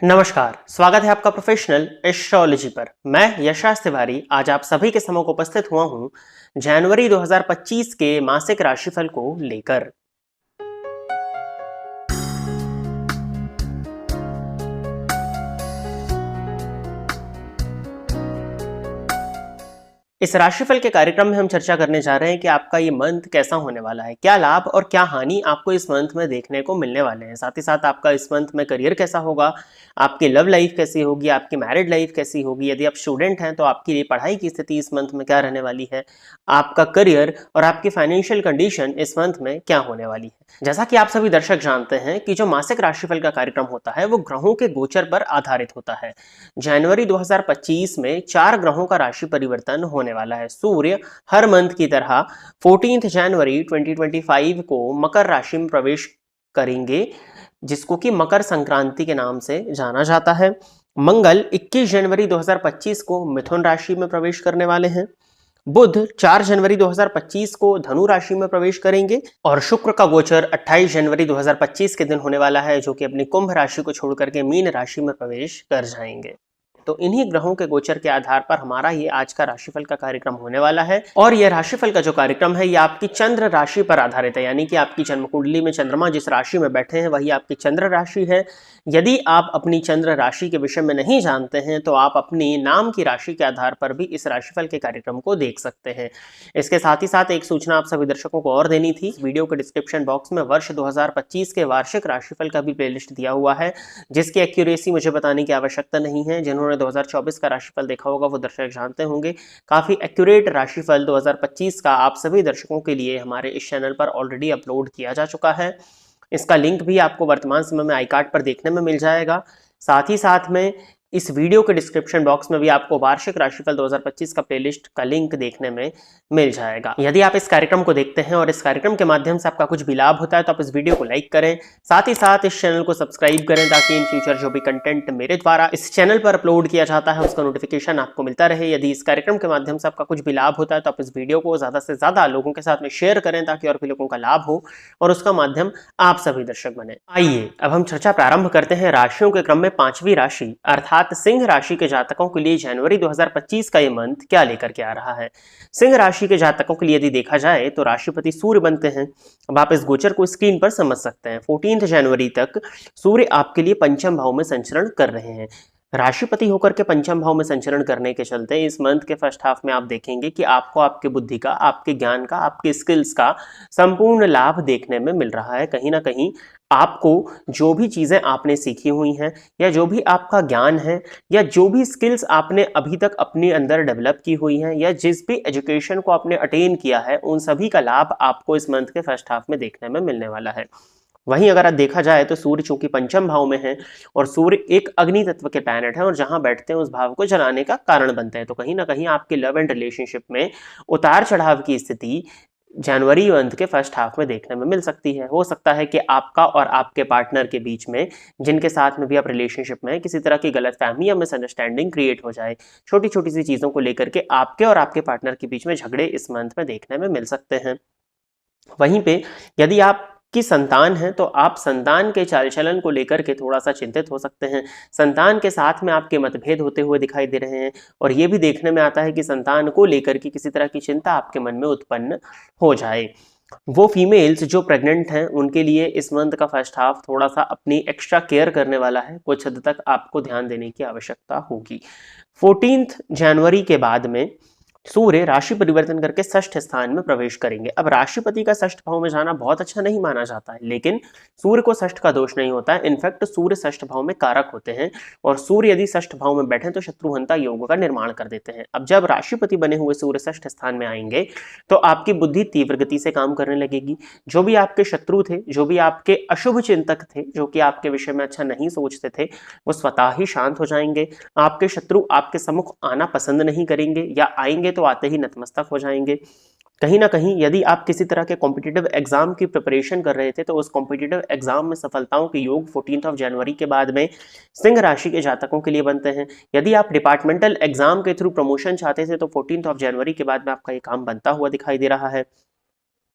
नमस्कार, स्वागत है आपका प्रोफेशनल एस्ट्रोलॉजी पर। मैं यशास तिवारी आज आप सभी के समक्ष उपस्थित हुआ हूं जनवरी 2025 के मासिक राशिफल को लेकर। इस राशिफल के कार्यक्रम में हम चर्चा करने जा रहे हैं कि आपका ये मंथ कैसा होने वाला है, क्या लाभ और क्या हानि आपको इस मंथ में देखने को मिलने वाले हैं। साथ ही साथ आपका इस मंथ में करियर कैसा होगा, आपकी लव लाइफ कैसी होगी, आपकी मैरिड लाइफ कैसी होगी, यदि आप स्टूडेंट हैं तो आपकी लिए पढ़ाई की स्थिति इस मंथ में क्या रहने वाली है, आपका करियर और आपकी फाइनेंशियल कंडीशन इस मंथ में क्या होने वाली है। जैसा कि आप सभी दर्शक जानते हैं कि जो मासिक राशिफल का कार्यक्रम होता है वो ग्रहों के गोचर पर आधारित होता है। जनवरी 2025 में 4 ग्रहों का राशि परिवर्तन होने वाला है। सूर्य हर मंथ की तरह 14 जनवरी 2025 को मकर राशि में प्रवेश करेंगे, जिसको कि मकर संक्रांति के नाम से जाना जाता है। मंगल 21 जनवरी 2025 को मिथुन राशि में प्रवेश करने वाले हैं। बुध 4 जनवरी 2025 को धनु राशि में प्रवेश करेंगे और शुक्र का गोचर 28 जनवरी 2025 के दिन होने वाला है, जो कि अपनी कुंभ राशि को छोड़कर के मीन राशि में प्रवेश कर जाएंगे। तो इन्हीं ग्रहों के गोचर के आधार पर हमारा ये आज का राशिफल का कार्यक्रम होने वाला है। और यह राशिफल का जो कार्यक्रम है ये आपकी चंद्र राशि पर आधारित है, यानी कि आपकी जन्म कुंडली में चंद्रमा जिस राशि में बैठे हैं वही आपकी चंद्र राशि है। यदि आप अपनी चंद्र राशि के विषय में नहीं जानते हैं तो आप अपनी नाम की राशि के आधार पर भी इस राशिफल के कार्यक्रम को देख सकते हैं। इसके साथ ही साथ एक सूचना आप सभी दर्शकों को और देनी थी। वीडियो के डिस्क्रिप्शन बॉक्स में वर्ष 2025 के वार्षिक राशिफल का भी प्लेलिस्ट दिया हुआ है, जिसकी एक्यूरेसी मुझे बताने की आवश्यकता नहीं है। जिन्होंने 2024 का राशिफल देखा होगा वो दर्शक जानते होंगे। काफी एक्यूरेट राशिफल 2025 का आप सभी दर्शकों के लिए हमारे इस चैनल पर ऑलरेडी अपलोड किया जा चुका है। इसका लिंक भी आपको वर्तमान समय में आई कार्ड पर देखने में मिल जाएगा। साथ ही साथ में इस वीडियो के डिस्क्रिप्शन बॉक्स में भी आपको वार्षिक राशिफल 2025 का प्लेलिस्ट का लिंक देखने में मिल जाएगा। यदि आप इस कार्यक्रम को देखते हैं और इस कार्यक्रम के माध्यम से आपका कुछ भी लाभ होता है तो आप इस वीडियो को लाइक करें, साथ ही साथ इस चैनल को सब्सक्राइब करें ताकि इन फ्यूचर जो भी कंटेंट मेरे द्वारा इस चैनल पर अपलोड किया जाता है उसका नोटिफिकेशन आपको मिलता रहे। यदि इस कार्यक्रम के माध्यम से आपका कुछ भी लाभ होता है तो आप इस वीडियो को ज्यादा से ज्यादा लोगों के साथ में शेयर करें ताकि और भी लोगों का लाभ हो और उसका माध्यम आप सभी दर्शक बने। आइए अब हम चर्चा प्रारंभ करते हैं राशियों के क्रम में 5वीं राशि अर्थात सिंह राशि के जातकों के लिए जनवरी 2025 का ये मंथ क्या लेकर के आ रहा है। सिंह राशि के जातकों के लिए यदि देखा जाए तो राशिपति सूर्य बनते हैं। अब आप इस गोचर को स्क्रीन पर समझ सकते हैं। 14 जनवरी तक सूर्य आपके लिए पंचम भाव में संचरण कर रहे हैं। राशिपति होकर के पंचम भाव में संचरण करने के चलते इस मंथ के फर्स्ट हाफ में आप देखेंगे कि आपको आपके बुद्धि का, आपके ज्ञान का, आपके स्किल्स का संपूर्ण लाभ देखने में मिल रहा है। कहीं ना कहीं आपको जो भी चीजें आपने सीखी हुई हैं या जो भी आपका ज्ञान है या जो भी स्किल्स आपने अभी तक अपने अंदर डेवलप की हुई हैं या जिस भी एजुकेशन को आपने अटेन किया है उन सभी का लाभ आपको इस मंथ के फर्स्ट हाफ में देखने में मिलने वाला है। वहीं अगर देखा जाए तो सूर्य चूंकि पंचम भाव में है और सूर्य एक अग्नि तत्व के प्लैनेट है और जहां बैठते हैं उस भाव को जलाने का कारण बनते हैं, तो कहीं ना कहीं आपके लव एंड रिलेशनशिप में उतार चढ़ाव की स्थिति जनवरी मंथ के फर्स्ट हाफ में देखने में मिल सकती है। हो सकता है कि आपका और आपके पार्टनर के बीच में, जिनके साथ में भी आप रिलेशनशिप में, किसी तरह की गलतफहमी या मिसअंडरस्टैंडिंग क्रिएट हो जाए। छोटी छोटी सी चीजों को लेकर के आपके और आपके पार्टनर के बीच में झगड़े इस मंथ में देखने में मिल सकते हैं। वहीं पे यदि आप की संतान है तो आप संतान के चाल चलन को लेकर के थोड़ा सा चिंतित हो सकते हैं। संतान के साथ में आपके मतभेद होते हुए दिखाई दे रहे हैं और ये भी देखने में आता है कि संतान को लेकर के किसी तरह की चिंता आपके मन में उत्पन्न हो जाए। वो फीमेल्स जो प्रेग्नेंट हैं उनके लिए इस मंथ का फर्स्ट हाफ थोड़ा सा अपनी एक्स्ट्रा केयर करने वाला है। कुछ हद तक आपको ध्यान देने की आवश्यकता होगी। 14 जनवरी के बाद में सूर्य राशि परिवर्तन करके षष्ठ स्थान में प्रवेश करेंगे। अब राशिपति का षष्ठ भाव में जाना बहुत अच्छा नहीं माना जाता है, लेकिन सूर्य को षष्ठ का दोष नहीं होता है। इनफैक्ट सूर्य षष्ठ भाव में कारक होते हैं और सूर्य यदि षष्ठ भाव में बैठे तो शत्रुहंता योग का निर्माण कर देते हैं। अब जब राशिपति बने हुए सूर्य षष्ठ स्थान में आएंगे तो आपकी बुद्धि तीव्र गति से काम करने लगेगी। जो भी आपके शत्रु थे, जो भी आपके अशुभ चिंतक थे, जो कि आपके विषय में अच्छा नहीं सोचते थे, वो स्वतः ही शांत हो जाएंगे। आपके शत्रु आपके सम्मुख आना पसंद नहीं करेंगे या आएंगे तो आते ही नतमस्तक हो जाएंगे। कहीं ना कहीं यदि आप किसी तरह के कॉम्पिटिटिव एग्जाम की प्रिपरेशन कर रहे थे तो उस कॉम्पिटिटिव एग्जाम में सफलताओं के योग 14 जनवरी के बाद में सिंह राशि के जातकों के लिए बनते हैं। यदि आप डिपार्टमेंटल एग्जाम के थ्रू प्रमोशन चाहते थे तो 14 जनवरी के बाद में आपका ये काम बनता हुआ दिखाई दे रहा है।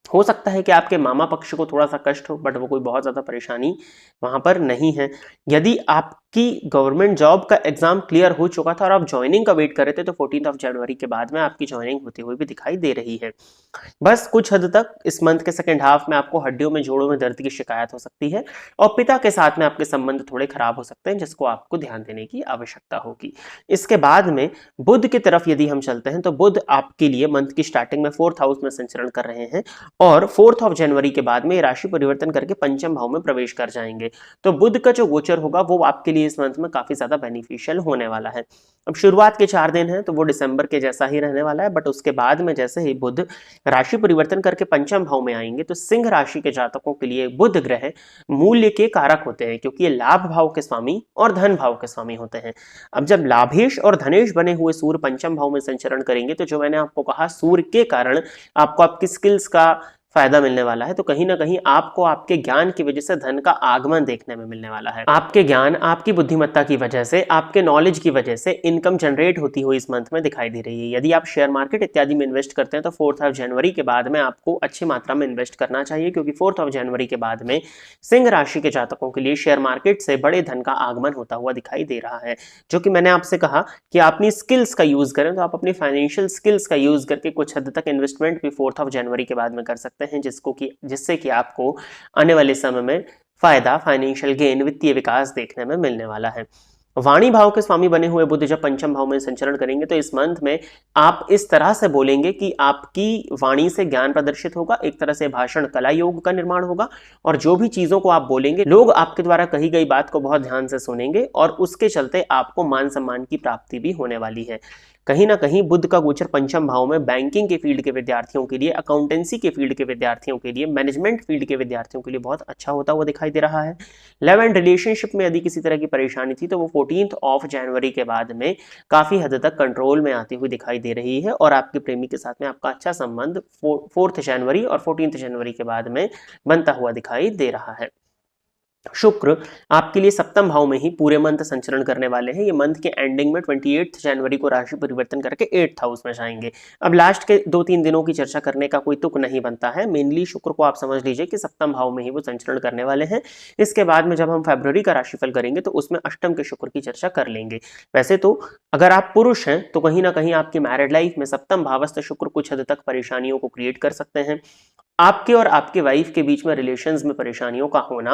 हो सकता है कि आपके मामा पक्ष को थोड़ा सा कष्ट हो, बट वो कोई बहुत ज़्यादा परेशानी वहाँ पर नहीं है। यदि आप कि गवर्नमेंट जॉब का एग्जाम क्लियर हो चुका था और आप ज्वाइनिंग का वेट कर रहे थे, तो 14 जनवरी के बाद में आपकी ज्वाइनिंग होती हुई भी दिखाई दे रही है। बस कुछ हद तक इस मंथ के सेकंड हाफ में आपको हड्डियों में, जोड़ों में दर्द की शिकायत हो सकती है और पिता के साथ में आपके संबंध थोड़े खराब हो सकते हैं, जिसको आपको ध्यान देने की आवश्यकता होगी। इसके बाद में बुध की तरफ यदि हम चलते हैं, तो बुध आपके लिए मंथ की स्टार्टिंग में 4th हाउस में संचरण कर रहे हैं और 4 जनवरी के बाद में राशि परिवर्तन करके पंचम भाव में प्रवेश कर जाएंगे। तो बुध का जो गोचर होगा वो आपके लिए इस मंथ में काफी ज्यादा बेनिफिशियल होने वाला है। अब शुरुआत के 4 दिन हैं तो वो दिसंबर के जैसा ही रहने वाला है, बट उसके बाद में जैसे ही बुध राशि परिवर्तन करके पंचम भाव में आएंगे, तो सिंह राशि के जातकों के लिए बुध ग्रह मूल्य के कारक होते हैं, क्योंकि ये लाभ भाव के स्वामी और धन भाव के स्वामी होते हैं। अब जब लाभेश और धनेश बने हुए सूर्य पंचम भाव में संचरण करेंगे, तो जो मैंने आपको कहा सूर्य के कारण आपको आपकी स्किल्स का फायदा मिलने वाला है, तो कहीं ना कहीं आपको आपके ज्ञान की वजह से धन का आगमन देखने में मिलने वाला है। आपके ज्ञान, आपकी बुद्धिमत्ता की वजह से, आपके नॉलेज की वजह से इनकम जनरेट होती हुई इस मंथ में दिखाई दे रही है। यदि आप शेयर मार्केट इत्यादि में इन्वेस्ट करते हैं, तो 4 जनवरी के बाद में आपको अच्छी मात्रा में इन्वेस्ट करना चाहिए, क्योंकि 4 जनवरी के बाद में सिंह राशि के जातकों के लिए शेयर मार्केट से बड़े धन का आगमन होता हुआ दिखाई दे रहा है। जो कि मैंने आपसे कहा कि अपनी स्किल्स का यूज करें, तो आप अपनी फाइनेंशियल स्किल्स का यूज करके कुछ हद तक इन्वेस्टमेंट भी 4 जनवरी के बाद में कर सकते हैं, जिससे कि आपको आने वाले समय में फायदा, फाइनेंशियल गेन, वित्तीय विकास देखने में मिलने वाला है। वाणी भाव के स्वामी बने हुए बुध जब पंचम भाव में संचरण करेंगे, तो इस मंथ में आप इस तरह से बोलेंगे कि आपकी वाणी से ज्ञान प्रदर्शित होगा, एक तरह से भाषण कला योग का निर्माण होगा और जो भी चीजों को आप बोलेंगे, लोग आपके द्वारा कही गई बात को बहुत ध्यान से सुनेंगे और उसके चलते आपको मान सम्मान की प्राप्ति भी होने वाली है। कहीं ना कहीं बुध का गोचर पंचम भाव में बैंकिंग के फील्ड के विद्यार्थियों के लिए, अकाउंटेंसी के फील्ड के विद्यार्थियों के लिए, मैनेजमेंट फील्ड के विद्यार्थियों के लिए बहुत अच्छा होता हुआ दिखाई दे रहा है। लव एंड रिलेशनशिप में यदि किसी तरह की परेशानी थी, तो वो 14 जनवरी के बाद में काफी हद तक कंट्रोल में आती हुई दिखाई दे रही है और आपके प्रेमी के साथ में आपका अच्छा संबंध 4 जनवरी और 14 जनवरी के बाद में बनता हुआ दिखाई दे रहा है। शुक्र आपके लिए सप्तम भाव में ही पूरे मंथ संचरण करने वाले हैं। ये मंथ के एंडिंग में 28 जनवरी को राशि परिवर्तन करके 8th हाउस में जाएंगे। अब लास्ट के 2-3 दिनों की चर्चा करने का कोई तुक नहीं बनता है। मेनली शुक्र को आप समझ लीजिए कि सप्तम भाव में ही वो संचरण करने वाले हैं। इसके बाद में जब हम फरवरी का राशिफल करेंगे, तो उसमें अष्टम के शुक्र की चर्चा कर लेंगे। वैसे तो अगर आप पुरुष हैं, तो कहीं ना कहीं आपकी मैरिड लाइफ में सप्तम भावस्थ शुक्र कुछ हद तक परेशानियों को क्रिएट कर सकते हैं। आपके और आपके वाइफ के बीच में रिलेशंस में परेशानियों का होना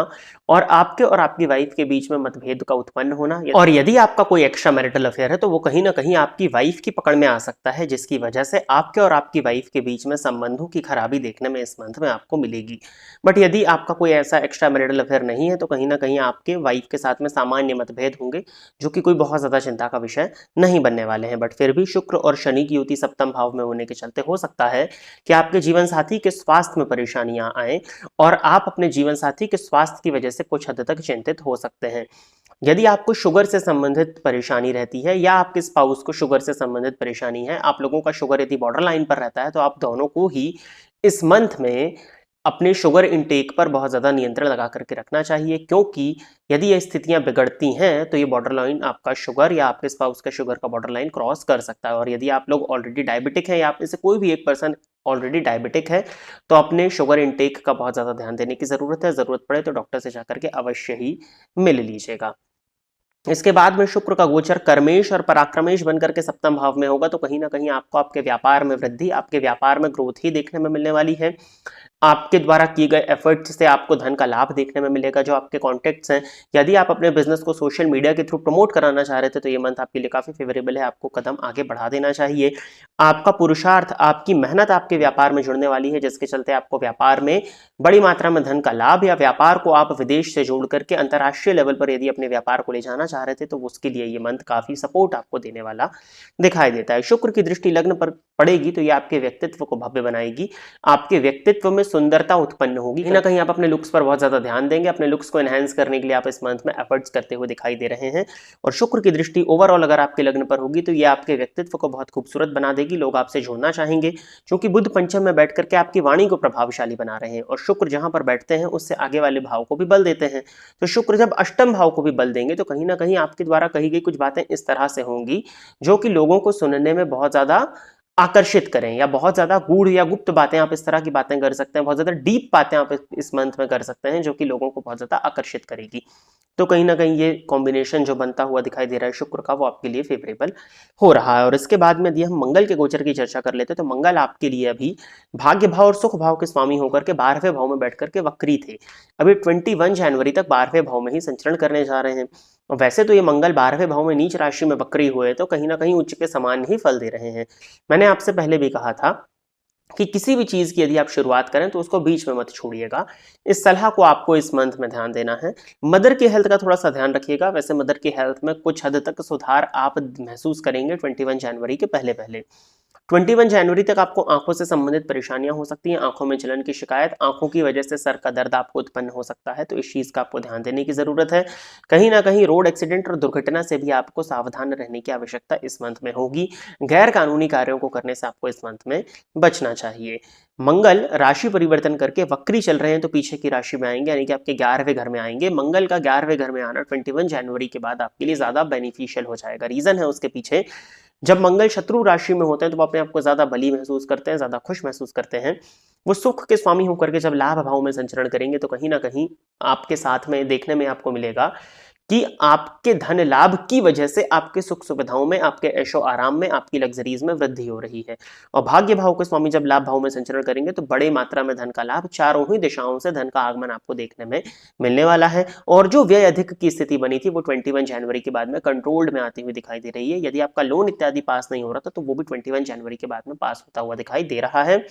और आपके और आपकी वाइफ के बीच में मतभेद का उत्पन्न होना, और यदि आपका कोई एक्स्ट्रा मैरिटल अफेयर है, तो वो कहीं ना कहीं आपकी वाइफ की पकड़ में आ सकता है, जिसकी वजह से आपके और आपकी वाइफ के बीच में संबंधों की खराबी देखने में इस मंथ में आपको मिलेगी। बट यदि आपका कोई ऐसा एक्स्ट्रा मैरिटल अफेयर नहीं है, तो कहीं ना कहीं आपके वाइफ के साथ में सामान्य मतभेद होंगे, जो कि कोई बहुत ज्यादा चिंता का विषय नहीं बनने वाले हैं। बट फिर भी शुक्र और शनि की युति सप्तम भाव में होने के चलते हो सकता है कि आपके जीवन साथी के स्वास्थ्य में परेशानियां आए और आप अपने जीवन साथी के स्वास्थ्य की वजह से कुछ हद तक चिंतित हो सकते हैं। यदि आपको शुगर से संबंधित परेशानी रहती है या आपके स्पाउस को शुगर से संबंधित परेशानी है, आप लोगों का शुगर यदि बॉर्डर लाइन पर रहता है, तो आप दोनों को ही इस मंथ में अपने शुगर इनटेक पर बहुत ज़्यादा नियंत्रण लगा करके रखना चाहिए, क्योंकि यदि ये स्थितियां बिगड़ती हैं, तो ये बॉर्डर लाइन आपका शुगर या आपके स्पाउस का शुगर का बॉर्डर लाइन क्रॉस कर सकता है। और यदि आप लोग ऑलरेडी डायबिटिक हैं या आप में से कोई भी एक पर्सन ऑलरेडी डायबिटिक है, तो अपने शुगर इनटेक का बहुत ज़्यादा ध्यान देने की ज़रूरत है। ज़रूरत पड़े तो डॉक्टर से जाकर के अवश्य ही मिल लीजिएगा। इसके बाद में शुक्र का गोचर कर्मेश और पराक्रमेश बनकर के सप्तम भाव में होगा, तो कहीं ना कहीं आपको आपके व्यापार में वृद्धि, आपके व्यापार में ग्रोथ ही देखने में मिलने वाली है। आपके द्वारा किए गए एफर्ट्स से आपको धन का लाभ देखने में मिलेगा। जो आपके कॉन्टेक्ट्स हैं, यदि आप अपने बिजनेस को सोशल मीडिया के थ्रू प्रमोट कराना चाह रहे थे, तो ये मंथ आपके लिए काफी फेवरेबल है। आपको कदम आगे बढ़ा देना चाहिए। आपका पुरुषार्थ, आपकी मेहनत आपके व्यापार में जुड़ने वाली है, जिसके चलते आपको व्यापार में बड़ी मात्रा में धन का लाभ, या व्यापार को आप विदेश से जोड़ करके अंतर्राष्ट्रीय लेवल पर यदि अपने व्यापार को ले जाना चाह रहे थे, तो उसके लिए ये मंथ काफी सपोर्ट आपको देने वाला दिखाई देता है। शुक्र की दृष्टि लग्न पर पड़ेगी, तो ये आपके व्यक्तित्व को भव्य बनाएगी। आपके व्यक्तित्व में सुंदरता उत्पन्न होगी। कहीं ना कहीं आप अपने लुक्स पर बहुत ज्यादा ध्यान देंगे। अपने लुक्स को एनहांस करने के लिए आप इस मंथ में एफर्ट्स करते हुए दिखाई दे रहे हैं। और शुक्र की दृष्टि ओवरऑल अगर आपके लग्न पर होगी, तो ये आपके व्यक्तित्व को बहुत खूबसूरत बना देगी। लोग आपसे जुड़ना चाहेंगे, क्योंकि बुध पंचम में बैठ करके आपकी वाणी को प्रभावशाली बना रहे हैं, और शुक्र जहां पर बैठते हैं उससे आगे वाले भाव को भी बल देते हैं। तो शुक्र जब अष्टम भाव को भी बल देंगे, तो कहीं ना कहीं आपके द्वारा कही गई कुछ बातें इस तरह से होंगी, जो कि लोगों को सुनने में बहुत ज्यादा आकर्षित करें, या बहुत ज़्यादा गूढ़ या गुप्त बातें आप इस तरह की बातें कर सकते हैं, बहुत ज़्यादा डीप बातें आप इस मंथ में कर सकते हैं जो कि लोगों को बहुत ज़्यादा आकर्षित करेगी। तो कहीं ना कहीं ये कॉम्बिनेशन जो बनता हुआ दिखाई दे रहा है शुक्र का, वो आपके लिए फेवरेबल हो रहा है। और इसके बाद में यदि हम मंगल के गोचर की चर्चा कर लेते हैं, तो मंगल आपके लिए अभी भाग्य भाव और सुख भाव के स्वामी होकर के 12वें भाव में बैठ करके वक्री थे। अभी 21 जनवरी तक 12वें भाव में ही संचरण करने जा रहे हैं। वैसे तो ये मंगल 12वें भाव में नीच राशि में वक्री हुए, तो कहीं ना कहीं उच्च के समान ही फल दे रहे हैं। मैंने आपसे पहले भी कहा था कि किसी भी चीज़ की यदि आप शुरुआत करें तो उसको बीच में मत छोड़िएगा। इस सलाह को आपको इस मंथ में ध्यान देना है। मदर की हेल्थ का थोड़ा सा ध्यान रखिएगा। वैसे मदर की हेल्थ में कुछ हद तक सुधार आप महसूस करेंगे 21 जनवरी के पहले पहले। 21 जनवरी तक आपको आंखों से संबंधित परेशानियां हो सकती हैं, आंखों में जलन की शिकायत, आंखों की वजह से सर का दर्द आपको उत्पन्न हो सकता है, तो इस चीज़ का आपको ध्यान देने की ज़रूरत है। कहीं ना कहीं रोड एक्सीडेंट और दुर्घटना से भी आपको सावधान रहने की आवश्यकता इस मंथ में होगी। गैर कानूनी कार्यों को करने से आपको इस मंथ में बचना चाहिए। मंगल राशि परिवर्तन करके वक्री चल रहे हैं, तो पीछे की राशि में आएंगे, यानी कि आपके 11वें घर में आएंगे। मंगल का 11वें घर में आना 21 जनवरी के बाद आपके लिए ज़्यादा बेनिफिशियल हो जाएगा। रीज़न है उसके पीछे, जब मंगल शत्रु राशि में होते हैं तो वो अपने आप को ज्यादा बली महसूस करते हैं, ज्यादा खुश महसूस करते हैं। वो सुख के स्वामी होकर के जब लाभ भाव में संचरण करेंगे, तो कहीं ना कहीं आपके साथ में देखने में आपको मिलेगा कि आपके धन लाभ की वजह से आपके सुख सुविधाओं में, आपके ऐशो आराम में, आपकी लग्जरीज में वृद्धि हो रही है। और भाग्य भाव के स्वामी जब लाभ भाव में संचरण करेंगे तो बड़े मात्रा में धन का लाभ, चारों ही दिशाओं से धन का आगमन आपको देखने में मिलने वाला है। और जो व्यय अधिक की स्थिति बनी थी वो 21 जनवरी के बाद में कंट्रोल्ड में आती हुई दिखाई दे रही है। यदि आपका लोन इत्यादि पास नहीं हो रहा था तो वो भी 21 जनवरी के बाद में पास होता हुआ दिखाई दे रहा है।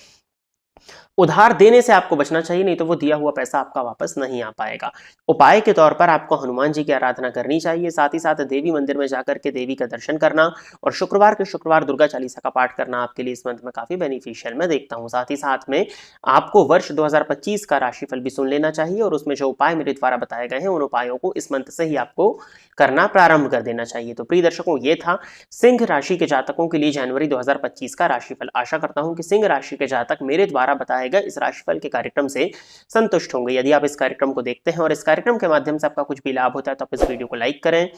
उधार देने से आपको बचना चाहिए, नहीं तो वो दिया हुआ पैसा आपका वापस नहीं आ पाएगा। उपाय के तौर पर आपको हनुमान जी की आराधना करनी चाहिए, साथ ही साथ देवी मंदिर में जाकर के देवी का दर्शन करना और शुक्रवार के शुक्रवार दुर्गा चालीसा का पाठ करना आपके लिए इस मंथ में काफी बेनिफिशियल मैं देखता हूँ। साथ ही साथ में आपको वर्ष 2025 का राशिफल भी सुन लेना चाहिए और उसमें जो उपाय मेरे द्वारा बताए गए हैं उन उपायों को इस मंथ से ही आपको करना प्रारंभ कर देना चाहिए। तो प्रिय दर्शकों, ये था सिंह राशि के जातकों के लिए जनवरी 2025 का राशिफल। आशा करता हूं कि सिंह राशि के जातक मेरे द्वारा बताए गए इस राशिफल के कार्यक्रम से संतुष्ट होंगे। यदि आप इस कार्यक्रम को देखते हैं और इस कार्यक्रम के माध्यम से आपका कुछ भी लाभ होता है तो आप इस वीडियो को लाइक करें,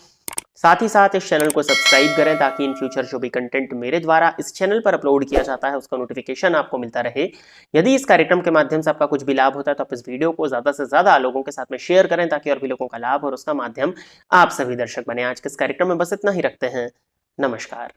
साथ ही साथ इस चैनल को सब्सक्राइब करें ताकि इन फ्यूचर जो भी कंटेंट मेरे द्वारा इस चैनल पर अपलोड किया जाता है उसका नोटिफिकेशन आपको मिलता रहे। यदि इस कार्यक्रम के माध्यम से आपका कुछ भी लाभ होता है तो आप इस वीडियो को ज्यादा से ज्यादा लोगों के साथ में शेयर करें ताकि और भी लोगों का लाभ और उसका माध्यम आप सभी दर्शक बने। आज के इस कार्यक्रम में बस इतना ही रखते हैं। नमस्कार।